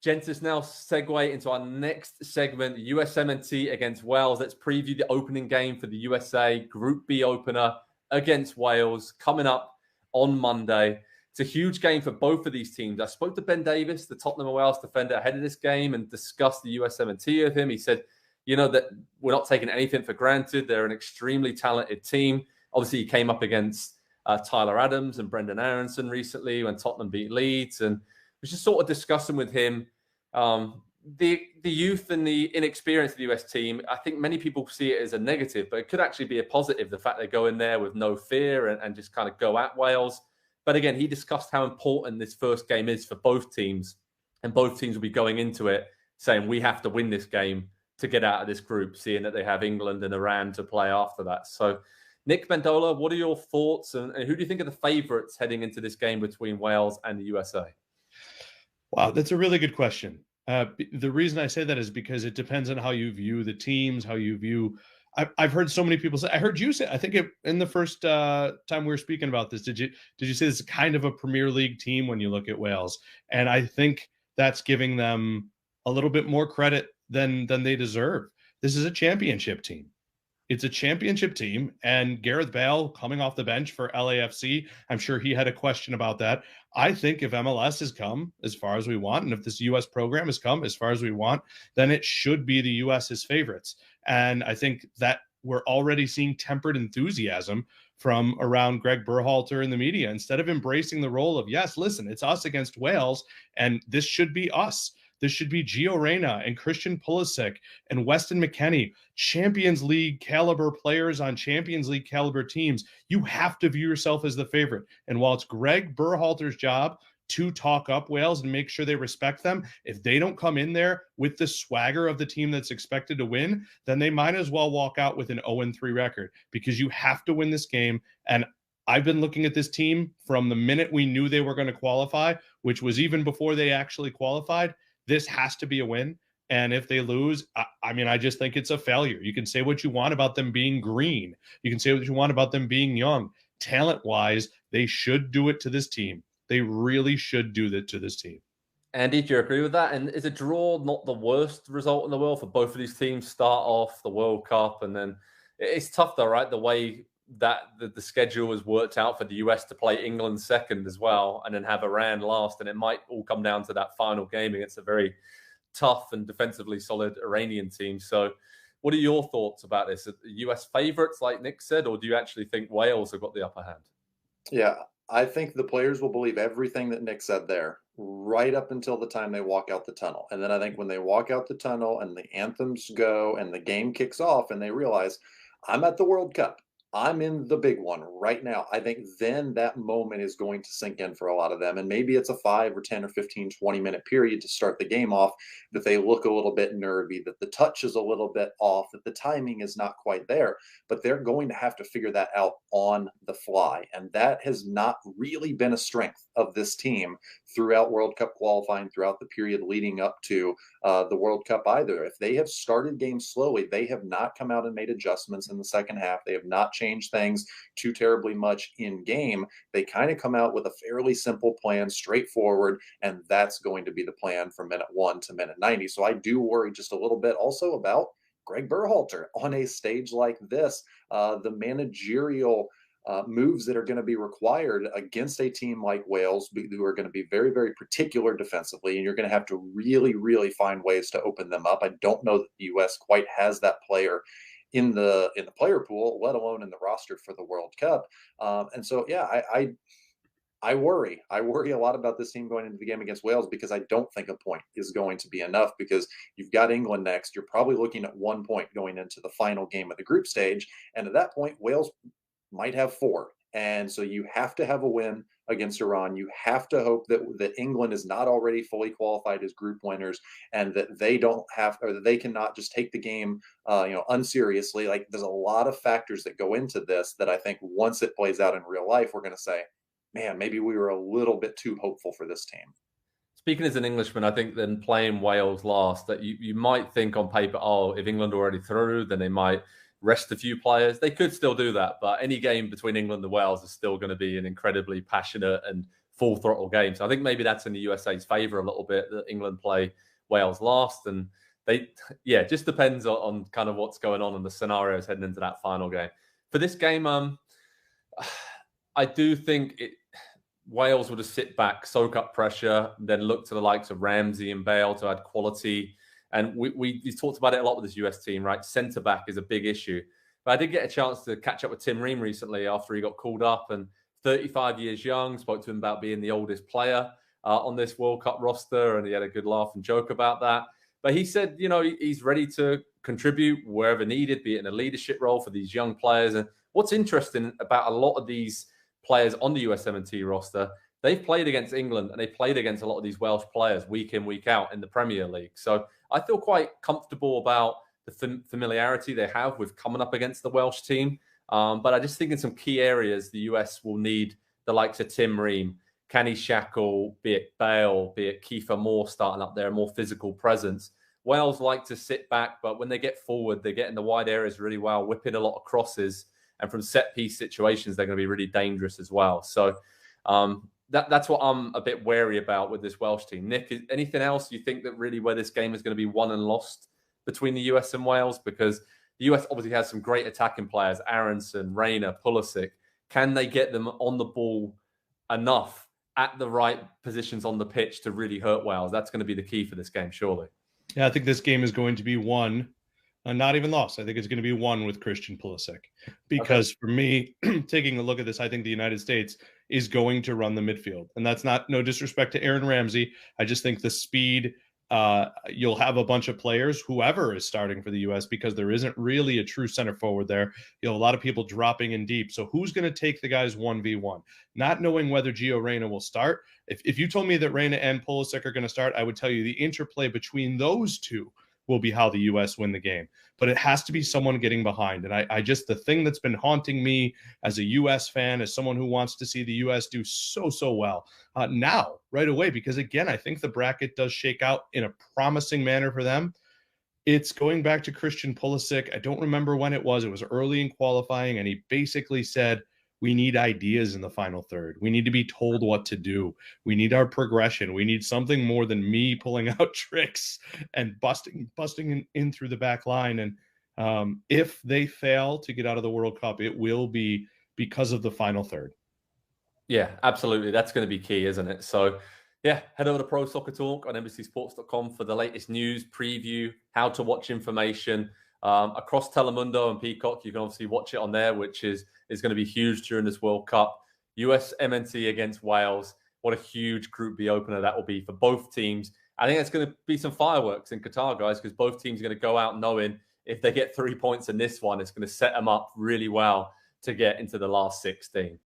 Gents, let's now segue into our next segment, USMNT against Wales. Let's preview the opening game for the USA Group B opener against Wales coming up on Monday. It's a huge game for both of these teams. I spoke to Ben Davis, the Tottenham Wales defender, ahead of this game and discussed the USMNT with him. He said, that we're not taking anything for granted. They're an extremely talented team. Obviously, he came up against Tyler Adams and Brendan Aronson recently when Tottenham beat Leeds, and was just sort of discussing with him the youth and the inexperience of the US team. I think many people see it as a negative, but it could actually be a positive, the fact they go in there with no fear and just kind of go at Wales. But again, he discussed how important this first game is for both teams, and both teams will be going into it saying we have to win this game to get out of this group, seeing that they have England and Iran to play after that. So, Nick Mendola, what are your thoughts, and who do you think are the favourites heading into this game between Wales and the USA? Wow, that's a really good question. The reason I say that is because it depends on how you view the teams, how you view. I've heard so many people say. I heard you say. I think in the first time we were speaking about this, did you say this is kind of a Premier League team when you look at Wales? And I think that's giving them a little bit more credit than they deserve. This is a championship team. It's a championship team, and Gareth Bale coming off the bench for LAFC, I'm sure he had a question about that. I think if MLS has come as far as we want, and if this U.S. program has come as far as we want, then it should be the U.S.'s favorites. And I think that we're already seeing tempered enthusiasm from around Greg Berhalter and the media, instead of embracing the role of, yes, listen, it's us against Wales, and this should be us. This should be Gio Reyna and Christian Pulisic and Weston McKennie, Champions League caliber players on Champions League caliber teams. You have to view yourself as the favorite. And while it's Greg Berhalter's job to talk up Wales and make sure they respect them, if they don't come in there with the swagger of the team that's expected to win, then they might as well walk out with an 0-3 record, because you have to win this game. And I've been looking at this team from the minute we knew they were going to qualify, which was even before they actually qualified. This has to be a win. And if they lose, I just think it's a failure. You can say what you want about them being green. You can say what you want about them being young. Talent-wise, they should do it to this team. They really should do that to this team. Andy, do you agree with that? And is a draw not the worst result in the world for both of these teams? Start off the World Cup, and then it's tough though, right? The way that the schedule was worked out for the US to play England second as well, and then have Iran last, and it might all come down to that final game against a very tough and defensively solid Iranian team. So what are your thoughts about this? Are the US favourites, like Nick said, or do you actually think Wales have got the upper hand? Yeah, I think the players will believe everything that Nick said there right up until the time they walk out the tunnel. And then I think when they walk out the tunnel and the anthems go and the game kicks off and they realize, I'm at the World Cup, I'm in the big one right now, I think then that moment is going to sink in for a lot of them. And maybe it's a 5 or 10 or 15, 20-minute period to start the game off that they look a little bit nervy, that the touch is a little bit off, that the timing is not quite there. But they're going to have to figure that out on the fly. And that has not really been a strength of this team throughout World Cup qualifying, throughout the period leading up to the World Cup either. If they have started games slowly, they have not come out and made adjustments in the second half. They have not changed things too terribly much in game. They kind of come out with a fairly simple plan, straightforward, and that's going to be the plan from minute 1 to minute 90. So I do worry just a little bit also about Greg Berhalter on a stage like this, the managerial moves that are going to be required against a team like Wales, who are going to be very, very particular defensively, and you're going to have to really, really find ways to open them up. I don't know that the U.S. quite has that player in the player pool, let alone in the roster for the World Cup. And so, yeah, I worry. I worry a lot about this team going into the game against Wales, because I don't think a point is going to be enough, because you've got England next. You're probably looking at 1 point going into the final game of the group stage. And at that point, Wales might have 4. And so you have to have a win against Iran. You have to hope that England is not already fully qualified as group winners, and that they don't have, or that they cannot just take the game, unseriously. Like, there's a lot of factors that go into this that I think once it plays out in real life, we're going to say, man, maybe we were a little bit too hopeful for this team. Speaking as an Englishman, I think then playing Wales last, that you might think on paper, if England are already through, then they might rest a few players. They could still do that, but any game between England and Wales is still going to be an incredibly passionate and full throttle game. So I think maybe that's in the USA's favor a little bit that England play Wales last. And it just depends on kind of what's going on and the scenarios heading into that final game. For this game, I do think Wales will just sit back, soak up pressure, then look to the likes of Ramsey and Bale to add quality. And we talked about it a lot with this US team, right? Centre back is a big issue. But I did get a chance to catch up with Tim Ream recently after he got called up, and 35 years young, spoke to him about being the oldest player on this World Cup roster, and he had a good laugh and joke about that. But he said, he's ready to contribute wherever needed, be it in a leadership role for these young players. And what's interesting about a lot of these players on the USMNT roster, they've played against England and they played against a lot of these Welsh players week in, week out in the Premier League. So I feel quite comfortable about the familiarity they have with coming up against the Welsh team. But I just think in some key areas, the US will need the likes of Tim Ream, Kenny Shackle, be it Bale, be it Kiefer Moore starting up there, a more physical presence. Wales like to sit back, but when they get forward, they get in the wide areas really well, whipping a lot of crosses. And from set-piece situations, they're going to be really dangerous as well. So that's what I'm a bit wary about with this Welsh team. Nick, anything else you think that really where this game is going to be won and lost between the US and Wales? Because the US obviously has some great attacking players, Aronson, Rayner, Pulisic. Can they get them on the ball enough at the right positions on the pitch to really hurt Wales? That's going to be the key for this game, surely. Yeah, I think this game is going to be won, not even lost. I think it's going to be won with Christian Pulisic. Because for me, taking a look at this, I think the United States is going to run the midfield. And that's no disrespect to Aaron Ramsey. I just think the speed, you'll have a bunch of players, whoever is starting for the U.S., because there isn't really a true center forward there. You'll have a lot of people dropping in deep. So who's going to take the guys 1v1? Not knowing whether Gio Reyna will start. If you told me that Reyna and Pulisic are going to start, I would tell you the interplay between those two will be how the U.S. win the game. But it has to be someone getting behind. And I just, the thing that's been haunting me as a U.S. fan, as someone who wants to see the U.S. do so well now, right away, because again, I think the bracket does shake out in a promising manner for them. It's going back to Christian Pulisic. I don't remember when it was. It was early in qualifying, and he basically said, we need ideas in the final third. We need to be told what to do. We need our progression. We need something more than me pulling out tricks and busting in through the back line. And if they fail to get out of the World Cup, it will be because of the final third. Yeah, absolutely. That's going to be key, isn't it? So, yeah, head over to Pro Soccer Talk on NBCSports.com for the latest news, preview, how to watch information. Across Telemundo and Peacock, you can obviously watch it on there, which is going to be huge during this World Cup. USMNT against Wales. What a huge Group B opener that will be for both teams. I think it's going to be some fireworks in Qatar, guys, because both teams are going to go out knowing if they get 3 points in this one, it's going to set them up really well to get into the last 16.